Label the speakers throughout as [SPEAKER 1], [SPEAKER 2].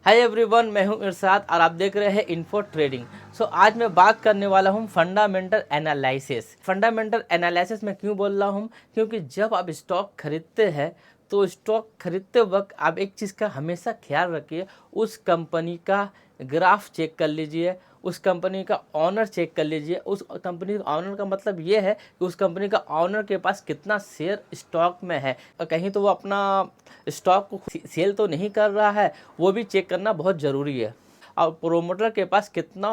[SPEAKER 1] Hi everyone, मैं हूं इरशाद और आप देख रहे हैं इन्फो ट्रेडिंग। आज मैं बात करने वाला हूं फंडामेंटल एनालिसिस। फंडामेंटल एनालिसिस में क्यों बोल रहा हूं? क्योंकि जब आप स्टॉक खरीदते हैं तो स्टॉक खरीदते वक्त आप एक चीज़ का हमेशा ख्याल रखिए, उस कंपनी का ग्राफ चेक कर लीजिए, उस कंपनी का ऑनर चेक कर लीजिए। उस कंपनी का ऑनर का मतलब ये है कि उस कंपनी का ऑनर के पास कितना शेयर स्टॉक में है, और कहीं तो वो अपना स्टॉक को सेल तो नहीं कर रहा है, वो भी चेक करना बहुत ज़रूरी है। और प्रोमोटर के पास कितना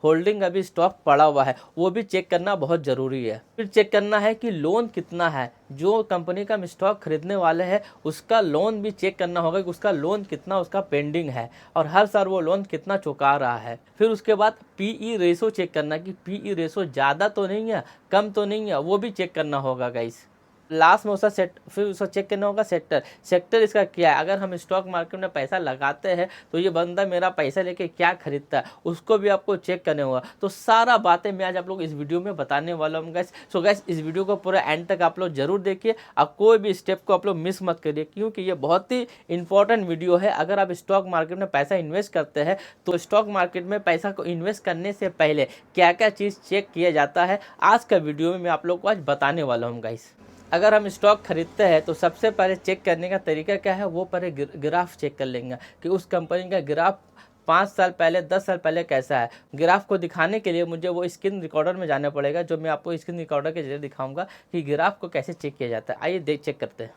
[SPEAKER 1] होल्डिंग अभी स्टॉक पड़ा हुआ है, वो भी चेक करना बहुत ज़रूरी है। फिर चेक करना है कि लोन कितना है, जो कंपनी का हम स्टॉक खरीदने वाले हैं उसका लोन भी चेक करना होगा कि उसका लोन कितना उसका पेंडिंग है और हर साल वो लोन कितना चुका रहा है। फिर उसके बाद पीई रेशो चेक करना कि पीई रेशो ज़्यादा तो नहीं है, कम तो नहीं है, वो भी चेक करना होगा गाइस। लास्ट में उसका फिर उसका चेक करना होगा सेक्टर इसका क्या है। अगर हम स्टॉक मार्केट में पैसा लगाते हैं तो ये बंदा मेरा पैसा लेके क्या खरीदता है, उसको भी आपको चेक करने होगा। तो सारा बातें मैं आज आप लोग इस वीडियो में बताने वाला हूँ गाइस। गाइस, इस वीडियो को पूरा एंड तक आप लोग जरूर देखिए और कोई भी स्टेप को आप लोग मिस मत करिए, क्योंकि ये बहुत ही इंपॉर्टेंट वीडियो है। अगर आप स्टॉक मार्केट में पैसा इन्वेस्ट करते हैं तो स्टॉक मार्केट में पैसा को इन्वेस्ट करने से पहले क्या क्या चीज़ चेक किया जाता है, आज का वीडियो में मैं आप लोग को आज बताने वाला हूँ गाइस। अगर हम स्टॉक खरीदते हैं तो सबसे पहले चेक करने का तरीका क्या है, वो पहले ग्राफ चेक कर लेंगे कि उस कंपनी का ग्राफ 5 साल पहले 10 साल पहले कैसा है। ग्राफ को दिखाने के लिए मुझे वो स्क्रीन रिकॉर्डर में जाना पड़ेगा, जो मैं आपको स्क्रीन रिकॉर्डर के जरिए दिखाऊंगा कि ग्राफ को कैसे चेक किया जाता है। आइए चेक करते हैं।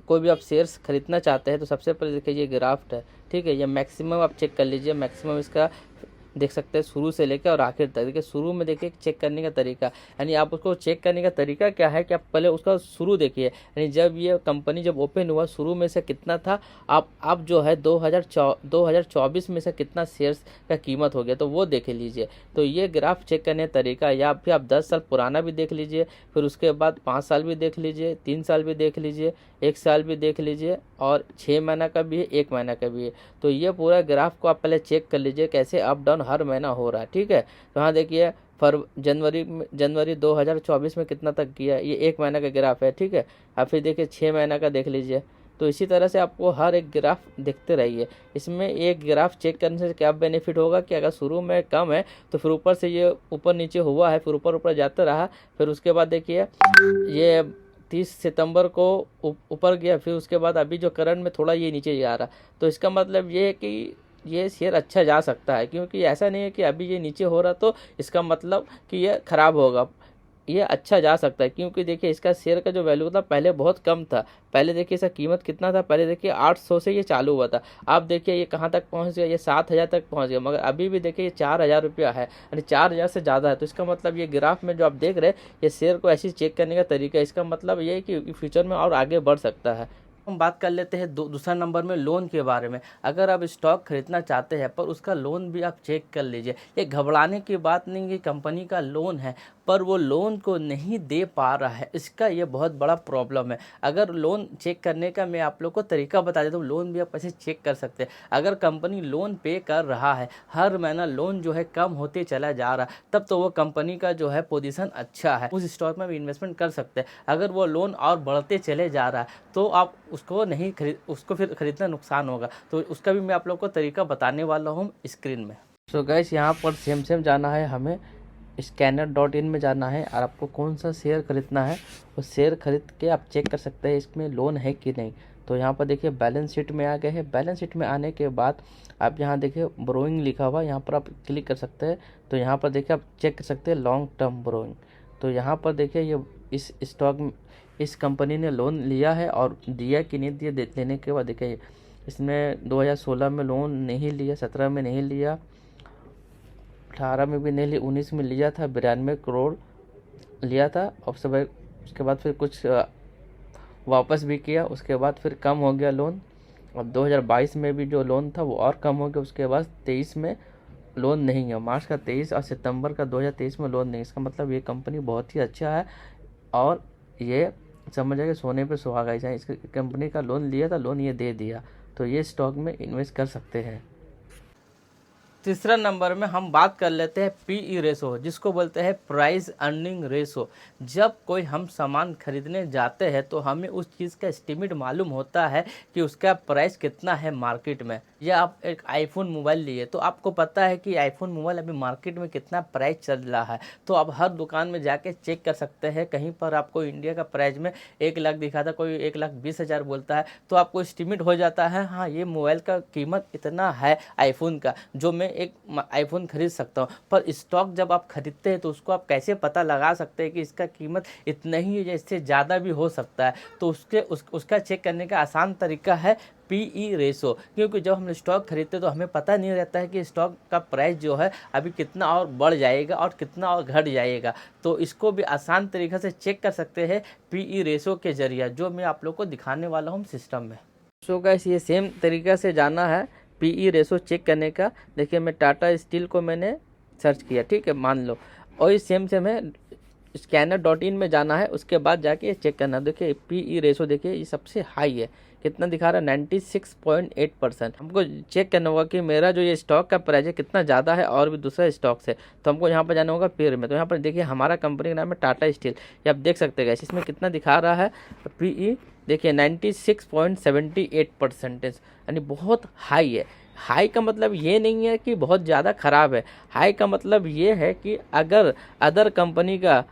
[SPEAKER 1] कोई भी आप शेयर्स खरीदना चाहते हैं तो सबसे पहले देखिए ये ग्राफ है, ठीक है। ये मैक्सिमम आप चेक कर लीजिए, मैक्सिमम इसका देख सकते हैं शुरू से लेकर और आखिर तक। देखिए शुरू में देखिए चेक करने का तरीका, यानी आप उसको चेक करने का तरीका क्या है कि आप पहले उसका शुरू देखिए, यानी जब ये कंपनी जब ओपन हुआ शुरू में से कितना था, आप जो है 2024 में से कितना शेयर्स का कीमत हो गया तो वो देख लीजिए। तो ये ग्राफ चेक करने का तरीका, या फिर आप 10 साल पुराना भी देख लीजिए, फिर उसके बाद 5 साल भी देख लीजिए, 3 साल भी देख लीजिए, 1 साल भी देख लीजिए, और 6 महीना का भी है, 1 महीना का भी है। तो ये पूरा ग्राफ को आप पहले चेक कर लीजिए कैसे अप डाउन हर महीना हो रहा है, ठीक है। तो यहाँ देखिए जनवरी 2024 में कितना तक किया, ये 1 महीना का ग्राफ है, ठीक है। अब फिर देखिए 6 महीना का देख लीजिए। तो इसी तरह से आपको हर एक ग्राफ देखते रहिए। इसमें एक ग्राफ चेक करने से क्या बेनिफिट होगा कि अगर शुरू में कम है तो फिर ऊपर से ये ऊपर नीचे हुआ है, फिर ऊपर ऊपर जाता रहा, फिर उसके बाद देखिए ये 30 सितंबर को ऊपर गया, फिर उसके बाद अभी जो करंट में थोड़ा ये नीचे जा रहा। तो इसका मतलब ये है कि ये शेयर अच्छा जा सकता है, क्योंकि ऐसा नहीं है कि अभी ये नीचे हो रहा तो इसका मतलब कि ये ख़राब होगा। ये अच्छा जा सकता है, क्योंकि देखिए इसका शेयर का जो वैल्यू था पहले बहुत कम था। पहले देखिए इसका कीमत कितना था, पहले देखिए 800 से ये चालू हुआ था। आप देखिए ये कहाँ तक पहुँच गया, ये 7,000 तक पहुँच गया, मगर अभी भी देखिए ये 4,000 रुपया है, यानी 4,000 से ज़्यादा है। तो इसका मतलब ये ग्राफ में जो आप देख रहे हैं ये शेयर को ऐसे चेक करने का तरीका है। इसका मतलब ये है कि फ्यूचर में और आगे बढ़ सकता है। हम बात कर लेते हैं दूसरा नंबर में लोन के बारे में। अगर आप स्टॉक खरीदना चाहते हैं पर उसका लोन भी आप चेक कर लीजिए। ये घबराने की बात नहीं है, कंपनी का लोन है पर वो लोन को नहीं दे पा रहा है, इसका ये बहुत बड़ा प्रॉब्लम है। अगर लोन चेक करने का मैं आप लोग को तरीका बता देता हूँ, लोन भी आप ऐसे चेक कर सकते हैं। अगर कंपनी लोन पे कर रहा है, हर महीना लोन जो है कम होते चला जा रहा, तब तो वो कंपनी का जो है पोजीशन अच्छा है, उस स्टॉक में भी इन्वेस्टमेंट कर सकते हैं। अगर वो लोन और बढ़ते चले जा रहा है तो आप उसको फिर खरीदना नुकसान होगा। तो उसका भी मैं आप लोग को तरीका बताने वाला हूँ स्क्रीन में। गाइस, यहाँ पर सेम जाना है, हमें scanner.in में जाना है और आपको कौन सा शेयर खरीदना है वो शेयर खरीद के आप चेक कर सकते हैं इसमें लोन है कि नहीं। तो यहाँ पर देखिए बैलेंस शीट में आ गए हैं। बैलेंस शीट में आने के बाद आप यहाँ देखिए बोरोइंग लिखा हुआ, यहाँ पर आप क्लिक कर सकते हैं। तो यहाँ पर देखिए आप चेक कर सकते हैं लॉन्ग टर्म बोरोइंग। तो यहाँ पर देखिए ये इस स्टॉक इस कंपनी ने लोन लिया है और दिया कि नहीं दिया, देने के बाद देखिए इसने 2016 में लोन नहीं लिया, 17 में नहीं लिया, 18 में भी नहीं लिया, 19 में लिया था, 92 करोड़ लिया था। और सब उसके बाद फिर कुछ वापस भी किया, उसके बाद फिर कम हो गया लोन। अब 2022 में भी जो लोन था वो और कम हो गया। उसके बाद 23 में लोन नहीं है, मार्च का 23 और सितंबर का 2023 में लोन नहीं। इसका मतलब ये कंपनी बहुत ही अच्छा है और ये समझ आए सोने पे सुहागा। चाहे इस कंपनी का लोन लिया था, लोन ये दे दिया, तो ये स्टॉक में इन्वेस्ट कर सकते हैं। तीसरा नंबर में हम बात कर लेते हैं पीई रेशो, जिसको बोलते हैं प्राइस अर्निंग रेशो। जब कोई हम सामान खरीदने जाते हैं तो हमें उस चीज़ का एस्टीमेट मालूम होता है कि उसका प्राइस कितना है मार्केट में, या आप एक आईफोन मोबाइल लिए तो आपको पता है कि आईफोन मोबाइल अभी मार्केट में कितना प्राइस चल रहा है, तो आप हर दुकान में जाके चेक कर सकते हैं। कहीं पर आपको इंडिया का प्राइस में 1 लाख दिखाता, कोई 1,20,000 बोलता है, तो आपको एस्टिमेट हो जाता है हाँ ये मोबाइल का कीमत इतना है आईफोन का, जो मैं एक आईफोन खरीद सकता हूँ। पर स्टॉक जब आप खरीदते हैं तो उसको आप कैसे पता लगा सकते हैं कि इसका कीमत इतना ही है या इससे ज़्यादा भी हो सकता है? तो उसका चेक करने का आसान तरीका है पीई रेशो। क्योंकि जब हम स्टॉक खरीदते तो हमें पता नहीं रहता है कि स्टॉक का प्राइस जो है अभी कितना और बढ़ जाएगा और कितना और घट जाएगा। तो इसको भी आसान तरीके से चेक कर सकते हैं पीई रेशो के जरिए, जो मैं आप लोग को दिखाने वाला हूँ सिस्टम में। सो गाइस ये सेम तरीका से जाना है पीई रेशो चेक करने का। देखिए मैं टाटा स्टील को मैंने सर्च किया, ठीक है, मान लो, और इस सेम से मैं scanner.in में जाना है, उसके बाद जाके चेक करना। देखिए पीई रेशो देखिए ये सबसे हाई है, कितना दिखा रहा है 96.8%। हमको चेक करना होगा कि मेरा जो ये स्टॉक का प्राइस है कितना ज़्यादा है और भी दूसरा स्टॉक से। तो हमको यहाँ पर जाना होगा पेयर में। तो यहाँ पर देखिए हमारा कंपनी का नाम है टाटा स्टील, ये आप देख सकते हैं इसमें कितना दिखा रहा है पीई, देखिए 96.78%, यानी बहुत हाई है। हाई का मतलब ये नहीं है कि बहुत ज़्यादा ख़राब है, हाई का मतलब ये है कि अगर अदर कंपनी का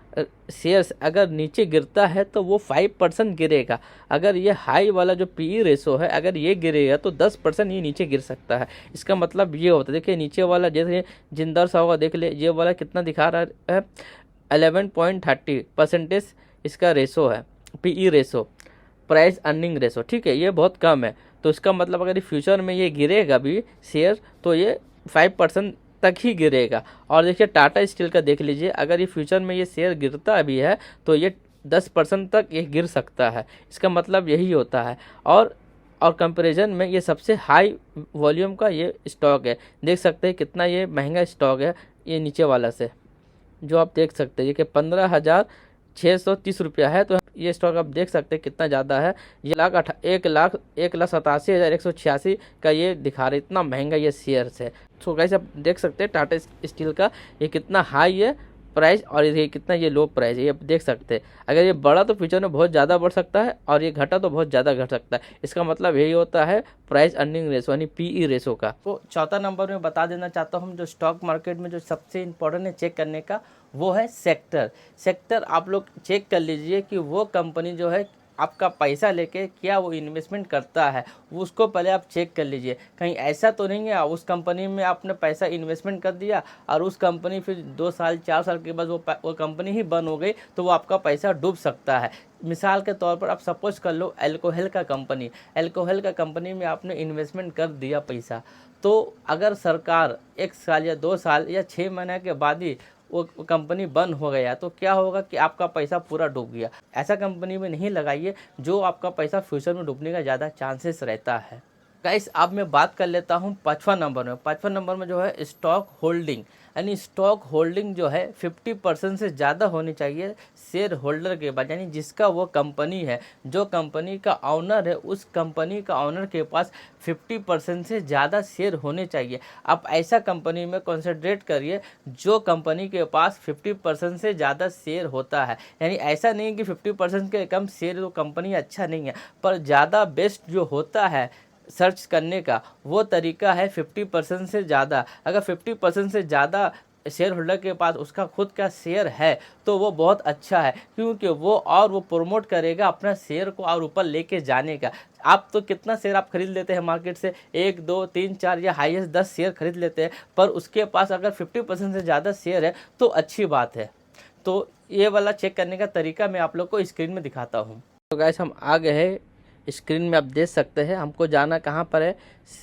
[SPEAKER 1] शेयर्स अगर नीचे गिरता है तो वो 5% गिरेगा। अगर ये हाई वाला जो पीई रेशो है अगर ये गिरेगा तो 10% ये नीचे गिर सकता है। इसका मतलब ये होता है, देखिए नीचे वाला जैसे जिंदर सा होगा, देख ले ये वाला कितना दिखा रहा है 11.30% इसका रेशो है, PE ratio, price earning ratio, ठीक है, ये बहुत कम है। तो इसका मतलब अगर फ्यूचर में ये गिरेगा भी शेयर तो ये 5% तक ही गिरेगा। और देखिए टाटा स्टील का देख लीजिए, अगर ये फ्यूचर में ये शेयर गिरता भी है तो ये 10% तक ये गिर सकता है। इसका मतलब यही होता है। और कंपैरिजन में ये सबसे हाई वॉल्यूम का ये स्टॉक है, देख सकते हैं कितना ये महंगा स्टॉक है ये नीचे वाला से, जो आप देख सकते हैं कि 15,630 रुपया है। तो ये स्टॉक आप देख सकते हैं कितना ज़्यादा है, ये 1,87,186 का ये दिखा रहा है, इतना महंगा ये शेयर्स है। तो गाइस आप देख सकते हैं टाटा स्टील का ये कितना हाई है प्राइस और ये कितना ये लो प्राइस है, ये आप देख सकते हैं। अगर ये बढ़ा तो फ्यूचर में बहुत ज़्यादा बढ़ सकता है और ये घटा तो बहुत ज़्यादा घट सकता है। इसका मतलब यही होता है प्राइस अर्निंग रेशो यानी पीई रेशो का। तो चौथा नंबर में बता देना चाहता हूँ जो स्टॉक मार्केट में जो सबसे इम्पोर्टेंट है चेक करने का, वो है सेक्टर। आप लोग चेक कर लीजिए कि वो कंपनी जो है आपका पैसा लेके क्या वो इन्वेस्टमेंट करता है, वो उसको पहले आप चेक कर लीजिए। कहीं ऐसा तो नहीं है उस कंपनी में आपने पैसा इन्वेस्टमेंट कर दिया और उस कंपनी फिर 2 साल 4 साल के बाद वो कंपनी ही बंद हो गई तो वो आपका पैसा डूब सकता है। मिसाल के तौर पर आप सपोज कर लो अल्कोहल का कंपनी में आपने इन्वेस्टमेंट कर दिया पैसा, तो अगर सरकार 1 साल या 2 साल या 6 महीने के बाद ही वो कंपनी बंद हो गया तो क्या होगा कि आपका पैसा पूरा डूब गया। ऐसा कंपनी में नहीं लगाइए जो आपका पैसा फ्यूचर में डूबने का ज़्यादा चांसेस रहता है। गाइस अब मैं बात कर लेता हूँ 5वां नंबर में जो है स्टॉक होल्डिंग, यानी स्टॉक होल्डिंग जो है 50% से ज़्यादा होनी चाहिए शेयर होल्डर के पास, यानी जिसका वो कंपनी है, जो कंपनी का ऑनर है उस कंपनी का ऑनर के पास 50% से ज़्यादा शेयर होने चाहिए। आप ऐसा कंपनी में कॉन्सेंट्रेट करिए जो कंपनी के पास 50% से ज़्यादा शेयर होता है। यानी ऐसा नहीं कि 50% के कम शेयर तो कंपनी अच्छा नहीं है, पर ज़्यादा बेस्ट जो होता है सर्च करने का वो तरीका है 50% से ज़्यादा। अगर 50% से ज़्यादा शेयर होल्डर के पास उसका खुद का शेयर है तो वो बहुत अच्छा है, क्योंकि वो प्रमोट करेगा अपना शेयर को और ऊपर लेके जाने का। आप तो कितना शेयर आप खरीद लेते हैं मार्केट से, 1 2 3 4 या हाईएस्ट 10 शेयर खरीद लेते हैं, पर उसके पास अगर 50% से ज़्यादा शेयर है तो अच्छी बात है। तो ये वाला चेक करने का तरीका मैं आप लोग को स्क्रीन में दिखाता हूँ। तो गाइस हम आ गए हैं, स्क्रीन में आप देख सकते हैं। हमको जाना कहाँ पर है,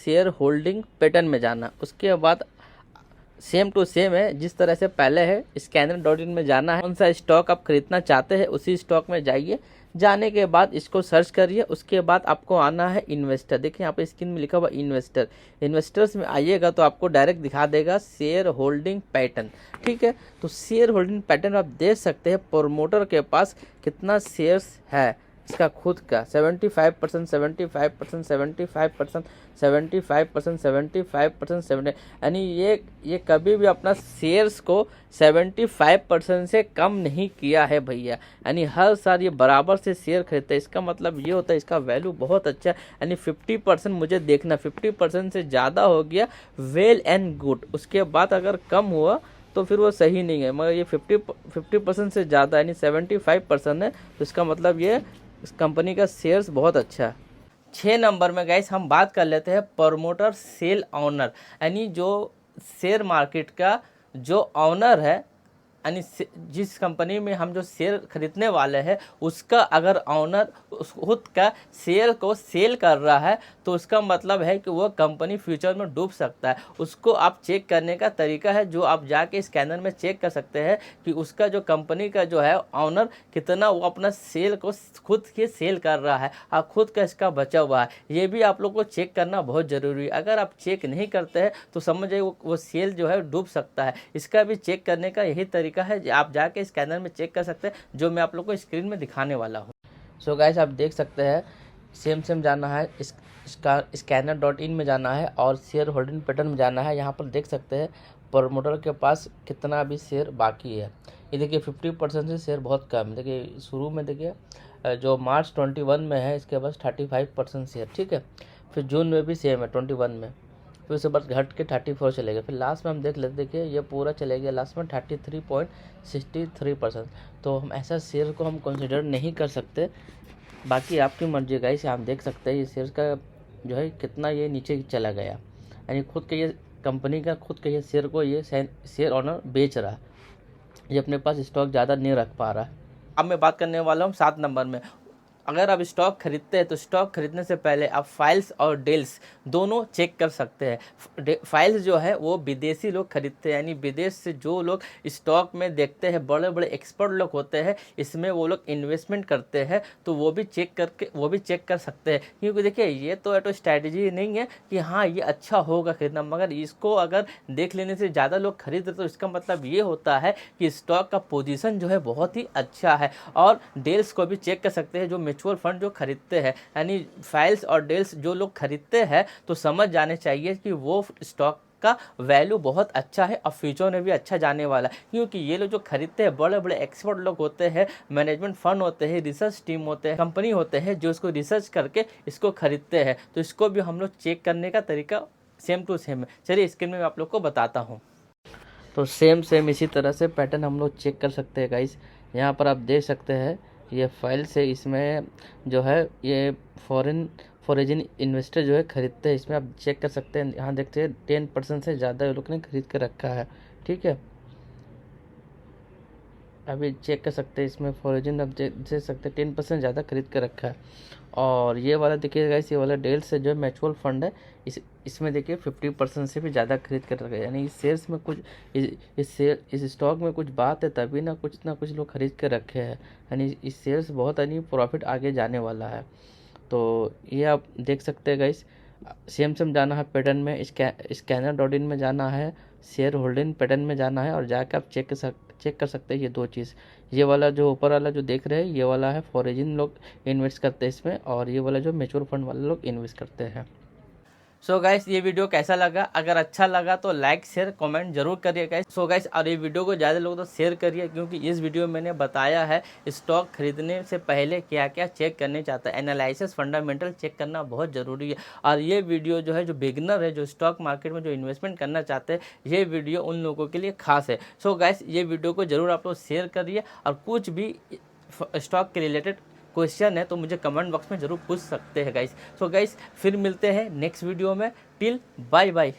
[SPEAKER 1] शेयर होल्डिंग पैटर्न में जाना। उसके बाद सेम टू सेम है जिस तरह से पहले है, scanner.in में जाना है। कौन सा स्टॉक आप खरीदना चाहते हैं उसी स्टॉक में जाइए, जाने के बाद इसको सर्च करिए। उसके बाद आपको आना है इन्वेस्टर, देखिए यहाँ पे स्क्रीन में लिखा हुआ इन्वेस्टर्स में आइएगा तो आपको डायरेक्ट दिखा देगा शेयर होल्डिंग पैटर्न, ठीक है। तो शेयर होल्डिंग पैटर्न आप देख सकते हैं प्रमोटर के पास कितना शेयर्स है, इसका खुद का 75%, 75%, 75%, 75%, 75%, 70, यानी ये कभी भी अपना शेयर्स को 75% से कम नहीं किया है भैया। यानी हर साल ये बराबर से शेयर खरीदता है। इसका मतलब ये होता है इसका वैल्यू बहुत अच्छा है। यानी 50% मुझे देखना, 50% से ज़्यादा हो गया वेल एंड गुड, उसके बाद अगर कम हुआ तो फिर वो सही नहीं है। मगर ये 50% से ज़्यादा यानी 75% है, तो इसका मतलब ये इस कंपनी का शेयर्स बहुत अच्छा है। 6 नंबर में गाइस हम बात कर लेते हैं प्रमोटर सेल ऑनर, यानी जो शेयर मार्केट का जो ऑनर है, यानी जिस कंपनी में हम जो शेयर खरीदने वाले हैं उसका अगर ऑनर खुद का शेयर को सेल कर रहा है तो उसका मतलब है कि वो कंपनी फ्यूचर में डूब सकता है। उसको आप चेक करने का तरीका है जो आप जाके स्कैनर में चेक कर सकते हैं कि उसका जो कंपनी का जो है ऑनर कितना वो अपना सेल को खुद ही सेल कर रहा है और खुद का इसका बचा हुआ है। ये भी आप लोग को चेक करना बहुत ज़रूरी है। अगर आप चेक नहीं करते हैं तो समझ जाइए वो सेल जो है डूब सकता है। इसका भी चेक करने का यही तरीका है, आप जाके स्कैनर में चेक कर सकते हैं जो मैं आप लोग को स्क्रीन में दिखाने वाला हूँ। सो गाइस आप देख सकते हैं सेम जाना है, इसका scanner.in में जाना है और शेयर होल्डिंग पैटर्न में जाना है। यहाँ पर देख सकते हैं प्रमोटर के पास कितना अभी शेयर बाकी है। ये देखिए 50% से शेयर बहुत कम। देखिए शुरू में देखिए जो मार्च 21 में है इसके पास 35% शेयर, ठीक है। फिर जून में भी सेम है 21 में, फिर उसके बाद घट के 34 चले गए। फिर लास्ट में हम देख लेते, देखिए ये पूरा चले गया लास्ट में 33.63%। तो हम ऐसा शेयर को हम कंसिडर नहीं कर सकते। बाकी आपकी मर्जी गाइस, आप देख सकते हैं ये शेयर का जो है कितना ये नीचे चला गया। यानी खुद के ये कंपनी का खुद के ये शेयर को ये शेयर ऑनर बेच रहा है, ये अपने पास स्टॉक ज़्यादा नहीं रख पा रहा है। अब मैं बात करने वाला हूँ 7 नंबर में। अगर आप स्टॉक खरीदते हैं तो स्टॉक खरीदने से पहले आप फाइल्स और डील्स दोनों चेक कर सकते हैं। फाइल्स जो है वो विदेशी लोग खरीदते हैं, यानी विदेश से जो लोग स्टॉक में देखते हैं, बड़े बड़े एक्सपर्ट लोग होते हैं, इसमें वो लोग इन्वेस्टमेंट करते हैं, तो वो भी चेक कर सकते हैं। क्योंकि देखिए ये तो स्ट्रैटेजी नहीं है कि हाँ ये अच्छा होगा खरीदना, मगर इसको अगर देख लेने से ज़्यादा लोग खरीद रहे तो इसका मतलब ये होता है कि स्टॉक का पोजीशन जो है बहुत ही अच्छा है। और डील्स को भी चेक कर सकते हैं जो म्यूचुअल फंड जो खरीदते हैं, यानी फाइल्स और डील्स जो लोग खरीदते हैं तो समझ जाने चाहिए कि वो स्टॉक का वैल्यू बहुत अच्छा है और फ्यूचर में भी अच्छा जाने वाला है। क्योंकि ये लोग जो खरीदते हैं बड़े बड़े एक्सपर्ट लोग होते हैं, मैनेजमेंट फंड होते हैं, रिसर्च टीम होते हैं, कंपनी होते हैं जो इसको रिसर्च करके इसको खरीदते हैं। तो इसको भी हम लोग चेक करने का तरीका सेम टू सेम है। चलिए स्क्रीन में मैं आप लोग को बताता हूँ। तो सेम इसी तरह से पैटर्न हम लोग चेक कर सकते हैं गाइस। यहाँ पर आप देख सकते हैं ये फाइल से इसमें जो है ये फॉरेन इन्वेस्टर जो है खरीदते हैं। इसमें आप चेक कर सकते हैं, यहाँ देखते हैं 10% से ज़्यादा ये लोग ने खरीद कर रखा है, ठीक है। अभी चेक कर सकते हैं इसमें फॉरेन आप देख सकते हैं 10% ज़्यादा खरीद कर रखा है। और ये वाला देखिएगा, ये वाला डेल से जो म्यूचुअल फंड है इसमें देखिए 50% से भी ज़्यादा खरीद कर रखा है। यानी इस शेयर्स में कुछ इस स्टॉक में कुछ बात है, तभी ना कुछ लोग खरीद कर रखे हैं। यानी इस शेयर्स बहुत यानी प्रॉफिट आगे जाने वाला है। तो ये आप देख सकते हैं गाइस। सेम जाना है पैटर्न में, scanner.in में जाना है, शेयर होल्डिंग पैटर्न में जाना है और जाकर आप चेक कर सकते हैं ये दो चीज़। ये वाला जो ऊपर वाला जो देख रहे हैं ये वाला है फॉरेन लोग इन्वेस्ट करते हैं इसमें, और ये वाला जो म्यूचुअल फंड वाले लोग इन्वेस्ट करते हैं। सो गाइस ये वीडियो कैसा लगा? अगर अच्छा लगा तो लाइक शेयर कमेंट जरूर करिए गाइस। सो गाइस और ये वीडियो को ज़्यादा लोग तो शेयर करिए, क्योंकि इस वीडियो में मैंने बताया है स्टॉक खरीदने से पहले क्या क्या चेक करने चाहता है। एनालिसिस फंडामेंटल चेक करना बहुत ज़रूरी है। और ये वीडियो जो है जो बिगनर है, जो स्टॉक मार्केट में जो इन्वेस्टमेंट करना चाहते हैं, ये वीडियो उन लोगों के लिए खास है। सो गाइस ये वीडियो को ज़रूर आप लोग शेयर करिए, और कुछ भी स्टॉक के रिलेटेड क्वेश्चन है तो मुझे कमेंट बॉक्स में ज़रूर पूछ सकते हैं गाइस। सो गाइस फिर मिलते हैं नेक्स्ट वीडियो में। Till bye bye.